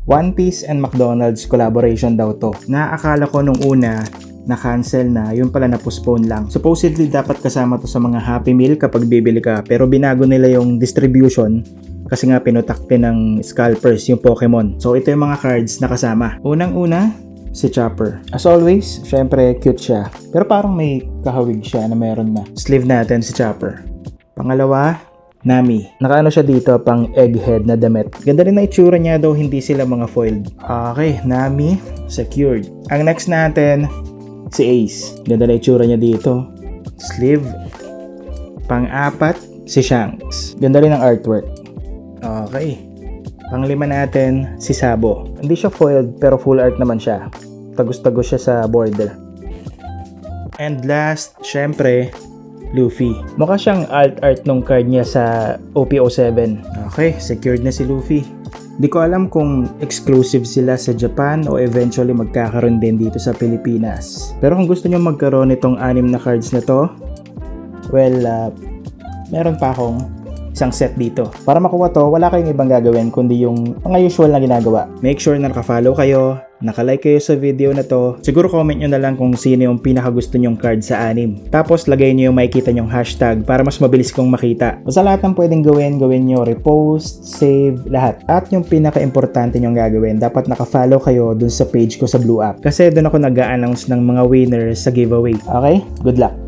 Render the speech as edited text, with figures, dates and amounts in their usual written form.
One Piece and McDonald's collaboration daw to. Naakala ko nung una na-cancel na, yun pala na-postpone lang. Supposedly dapat kasama to sa mga Happy Meal kapag bibili ka, pero binago nila yung distribution kasi nga pinutakte ng scalpers yung Pokemon. So ito yung mga cards na kasama. Unang-una, si Chopper. As always, syempre cute siya. Pero parang may kahawig siya na meron na. Sleeve natin si Chopper. Pangalawa, Nami. Nakaano siya dito pang egghead na damit. Ganda rin na itsura niya daw hindi sila mga foiled. Okay, Nami, secured. Ang next natin, si Ace. Ganda na itsura niya dito. Sleeve. Pang-apat, si Shanks. Ganda rin ang artwork. Okay. Pang-lima natin, si Sabo. Hindi siya foiled pero full art naman siya. Tagos-tagos siya sa border. And last, syempre, Luffy. Mukha siyang alt art nung card niya sa OP07. Okay, secured na si Luffy. Di ko alam kung exclusive sila sa Japan o eventually magkakaroon din dito sa Pilipinas. Pero kung gusto nyo magkaroon itong 6 na cards na to, well, meron pa akong isang set dito. Para makuha to, wala kayong ibang gagawin kundi yung mga usual na ginagawa. Make sure na nakafollow kayo, nakalike kayo sa video na to. Siguro comment nyo na lang kung sino yung pinakagusto nyong card sa 6. Tapos lagay nyo yung makikita nyong hashtag para mas mabilis kong makita. Basta lahat ng pwedeng gawin nyo, repost, save, lahat. At yung pinaka-importante nyong gagawin, dapat nakafollow kayo dun sa page ko sa Blue App. Kasi dun ako nag-a-announce ng mga winners sa giveaway. Okay? Good luck!